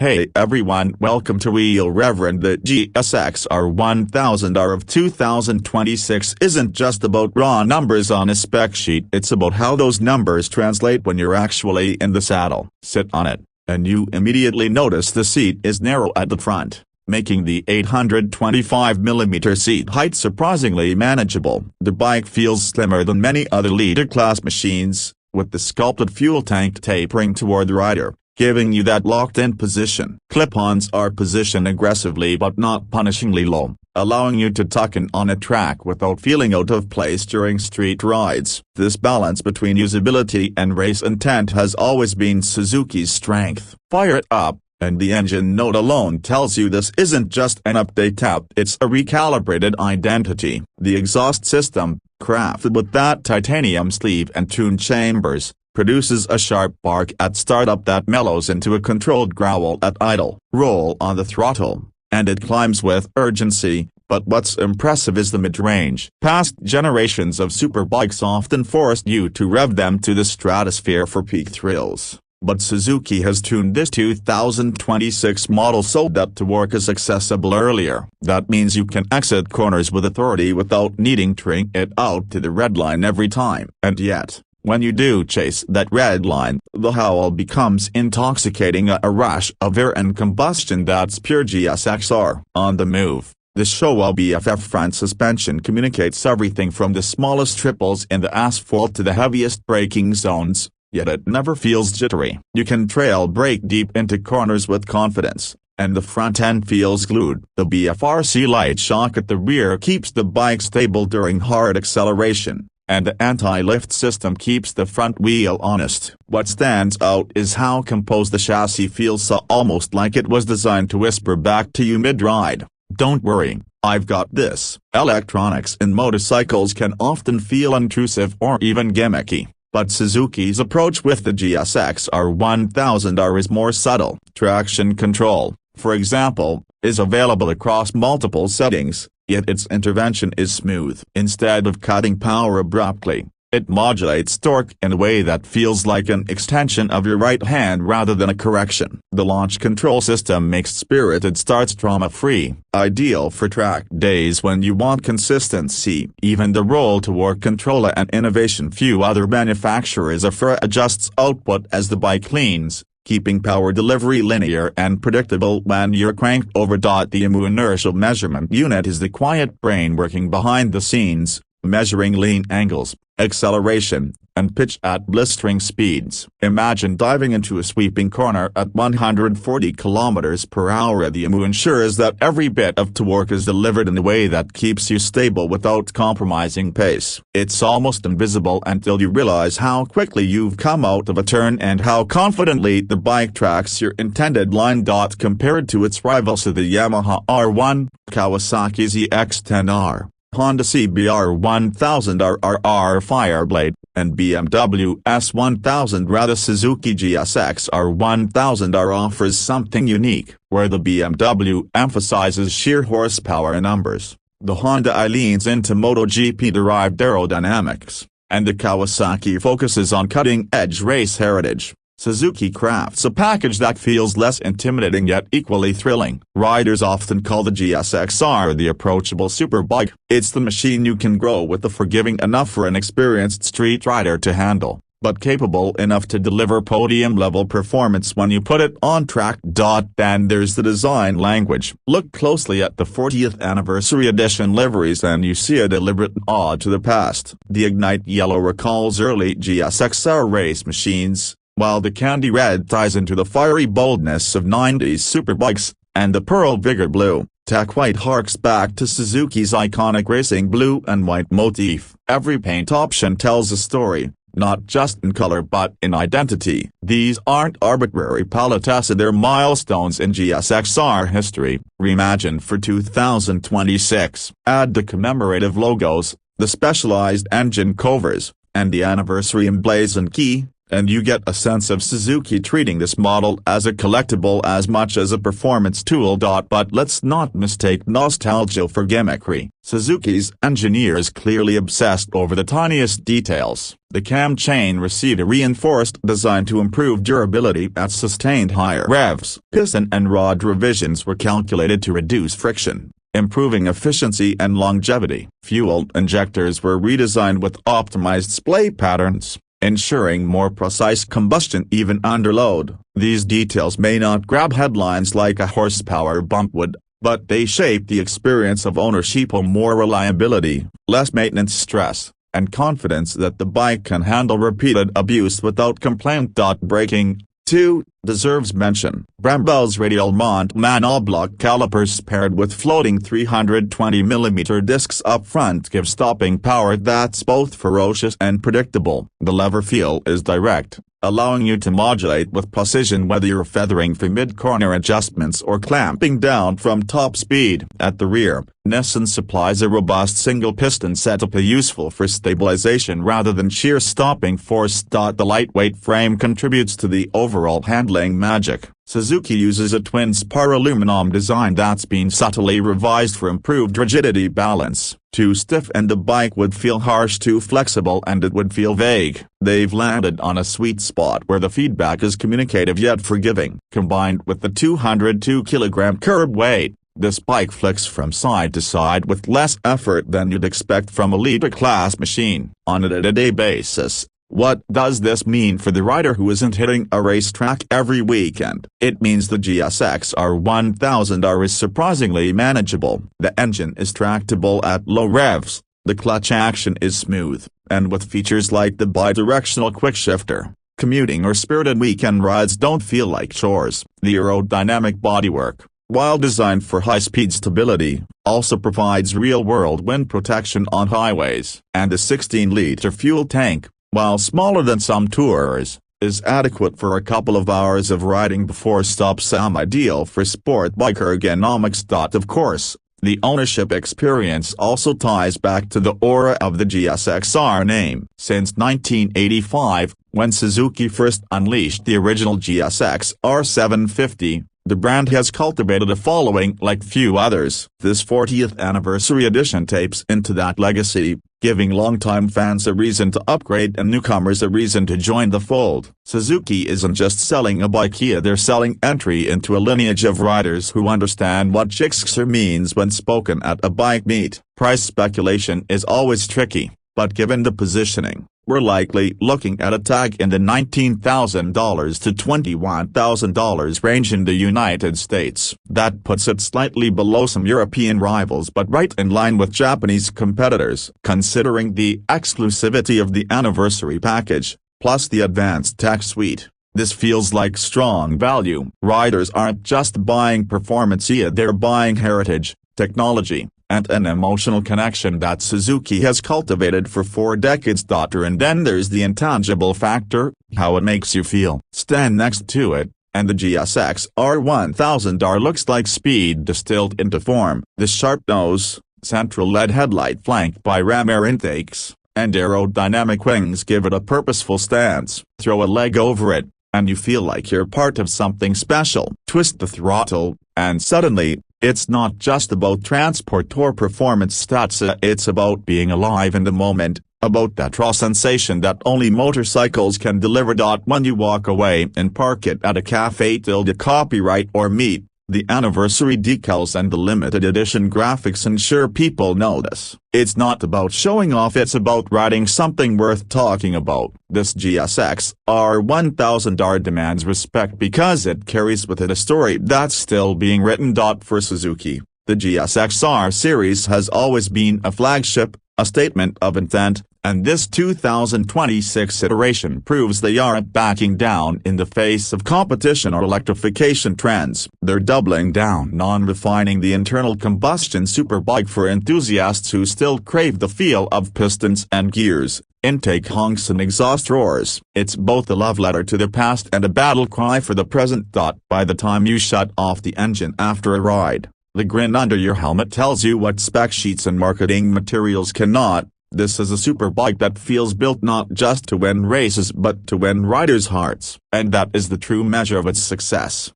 Hey everyone, welcome to Wheel Rev. The GSX-R1000R of 2026 isn't just about raw numbers on a spec sheet, it's about how those numbers translate when you're actually in the saddle. Sit on it, and you immediately notice the seat is narrow at the front, making the 825mm seat height surprisingly manageable. The bike feels slimmer than many other leader-class machines, with the sculpted fuel tank tapering toward the rider, giving you that locked-in position. Clip-ons are positioned aggressively but not punishingly low, allowing you to tuck in on a track without feeling out of place during street rides. This balance between usability and race intent has always been Suzuki's strength. Fire it up, and the engine note alone tells you this isn't just an update app, it's a recalibrated identity. The exhaust system, crafted with that titanium sleeve and tuned chambers, produces a sharp bark at startup that mellows into a controlled growl at idle. Roll on the throttle, and it climbs with urgency, but what's impressive is the mid-range. Past generations of superbikes often forced you to rev them to the stratosphere for peak thrills, but Suzuki has tuned this 2026 model so that to work is accessible earlier. That means you can exit corners with authority without needing to ring it out to the red line every time. And yet, when you do chase that red line, the howl becomes intoxicating, a rush of air and combustion that's pure GSX-R. On the move, the Showa BFF front suspension communicates everything from the smallest triples in the asphalt to the heaviest braking zones, yet it never feels jittery. You can trail brake deep into corners with confidence, and the front end feels glued. The BFRC light shock at the rear keeps the bike stable during hard acceleration, and the anti-lift system keeps the front wheel honest. What stands out is how composed the chassis feels, so almost like it was designed to whisper back to you mid-ride, "Don't worry, I've got this." Electronics in motorcycles can often feel intrusive or even gimmicky, but Suzuki's approach with the GSX-R1000R is more subtle. Traction control, for example, is available across multiple settings, yet its intervention is smooth. Instead of cutting power abruptly, it modulates torque in a way that feels like an extension of your right hand rather than a correction. The launch control system makes spirited starts trauma-free, ideal for track days when you want consistency. Even the roll-to-work controller and innovation few other manufacturers offer adjusts output as the bike leans, keeping power delivery linear and predictable when you're cranked over. The IMU inertial measurement unit is the quiet brain working behind the scenes, measuring lean angles, acceleration, and pitch at blistering speeds. Imagine diving into a sweeping corner at 140 km/h. The IMU ensures that every bit of torque is delivered in a way that keeps you stable without compromising pace. It's almost invisible until you realize how quickly you've come out of a turn and how confidently the bike tracks your intended line. Compared to its rivals, the Yamaha R1, Kawasaki ZX-10R, Honda CBR1000R Fireblade, and BMW S1000R, the Suzuki GSX-R1000R offers something unique. Where the BMW emphasizes sheer horsepower numbers, the Honda leans into MotoGP-derived aerodynamics, and the Kawasaki focuses on cutting-edge race heritage. Suzuki crafts a package that feels less intimidating yet equally thrilling. Riders often call the GSX-R the approachable superbike. It's the machine you can grow with, the forgiving enough for an experienced street rider to handle, but capable enough to deliver podium-level performance when you put it on track. Then there's the design language. Look closely at the 40th anniversary edition liveries and you see a deliberate ode to the past. The Ignite Yellow recalls early GSX-R race machines, while the Candy Red ties into the fiery boldness of 90s superbikes, and the Pearl Vigor Blue, tack white harks back to Suzuki's iconic racing blue and white motif. Every paint option tells a story, not just in color but in identity. These aren't arbitrary palettes, they're milestones in GSX-R history, reimagined for 2026. Add the commemorative logos, the specialized engine covers, and the anniversary emblazoned key, and you get a sense of Suzuki treating this model as a collectible as much as a performance tool. But let's not mistake nostalgia for gimmickry. Suzuki's engineers clearly obsessed over the tiniest details. The cam chain received a reinforced design to improve durability at sustained higher revs. Piston and rod revisions were calculated to reduce friction, improving efficiency and longevity. Fuel injectors were redesigned with optimized splay patterns, ensuring more precise combustion even under load. These details may not grab headlines like a horsepower bump would, but they shape the experience of ownership. More reliability, less maintenance stress, and confidence that the bike can handle repeated abuse without complaint. Braking, too, deserves mention. Brembo's radial mount monoblock calipers paired with floating 320mm discs up front give stopping power that's both ferocious and predictable. The lever feel is direct, allowing you to modulate with precision whether you're feathering for mid-corner adjustments or clamping down from top speed. At the rear, Nissan supplies a robust single-piston setup useful for stabilization rather than sheer stopping force. The lightweight frame contributes to the overall handling magic. Suzuki uses a twin spar aluminum design that's been subtly revised for improved rigidity balance. Too stiff and the bike would feel harsh, too flexible and it would feel vague. They've landed on a sweet spot where the feedback is communicative yet forgiving. Combined with the 202 kg curb weight, this bike flicks from side to side with less effort than you'd expect from a leader-class machine. On a day-to-day basis, what does this mean for the rider who isn't hitting a racetrack every weekend? It means the GSX-R1000R is surprisingly manageable. The engine is tractable at low revs, the clutch action is smooth, and with features like the bidirectional quickshifter, commuting or spirited weekend rides don't feel like chores. The aerodynamic bodywork, while designed for high-speed stability, also provides real-world wind protection on highways. And the 16-liter fuel tank, while smaller than some tourers, is adequate for a couple of hours of riding before stops. Ideal for sport bike ergonomics. Of course, the ownership experience also ties back to the aura of the GSX-R name. Since 1985, when Suzuki first unleashed the original GSX-R 750, the brand has cultivated a following like few others. This 40th anniversary edition taps into that legacy, giving longtime fans a reason to upgrade and newcomers a reason to join the fold. Suzuki isn't just selling a bike here, they're selling entry into a lineage of riders who understand what GSX-R means when spoken at a bike meet. Price speculation is always tricky, but given the positioning, we're likely looking at a tag in the $19,000 to $21,000 range in the United States. That puts it slightly below some European rivals but right in line with Japanese competitors. Considering the exclusivity of the anniversary package, plus the advanced tech suite, this feels like strong value. Riders aren't just buying performance here, they're buying heritage, technology, and an emotional connection that Suzuki has cultivated for 4 decades. And then there's the intangible factor, how it makes you feel. Stand next to it, and the GSX-R1000R looks like speed distilled into form. The sharp nose, central LED headlight flanked by ram air intakes, and aerodynamic wings give it a purposeful stance. Throw a leg over it, and you feel like you're part of something special. Twist the throttle, and suddenly, it's not just about transport or performance stats, it's about being alive in the moment, about that raw sensation that only motorcycles can deliver. When you walk away and park it at a cafe till the copyright or meet, the anniversary decals and the limited edition graphics ensure people notice. It's not about showing off, it's about writing something worth talking about. This GSX-R1000R demands respect because it carries with it a story that's still being written. For Suzuki, the GSX-R series has always been a flagship, a statement of intent, and this 2026 iteration proves they aren't backing down in the face of competition or electrification trends. They're doubling down on refining the internal combustion superbike for enthusiasts who still crave the feel of pistons and gears, intake honks and exhaust roars. It's both a love letter to the past and a battle cry for the present. By the time you shut off the engine after a ride, the grin under your helmet tells you what spec sheets and marketing materials cannot. This is a superbike that feels built not just to win races but to win riders' hearts. And that is the true measure of its success.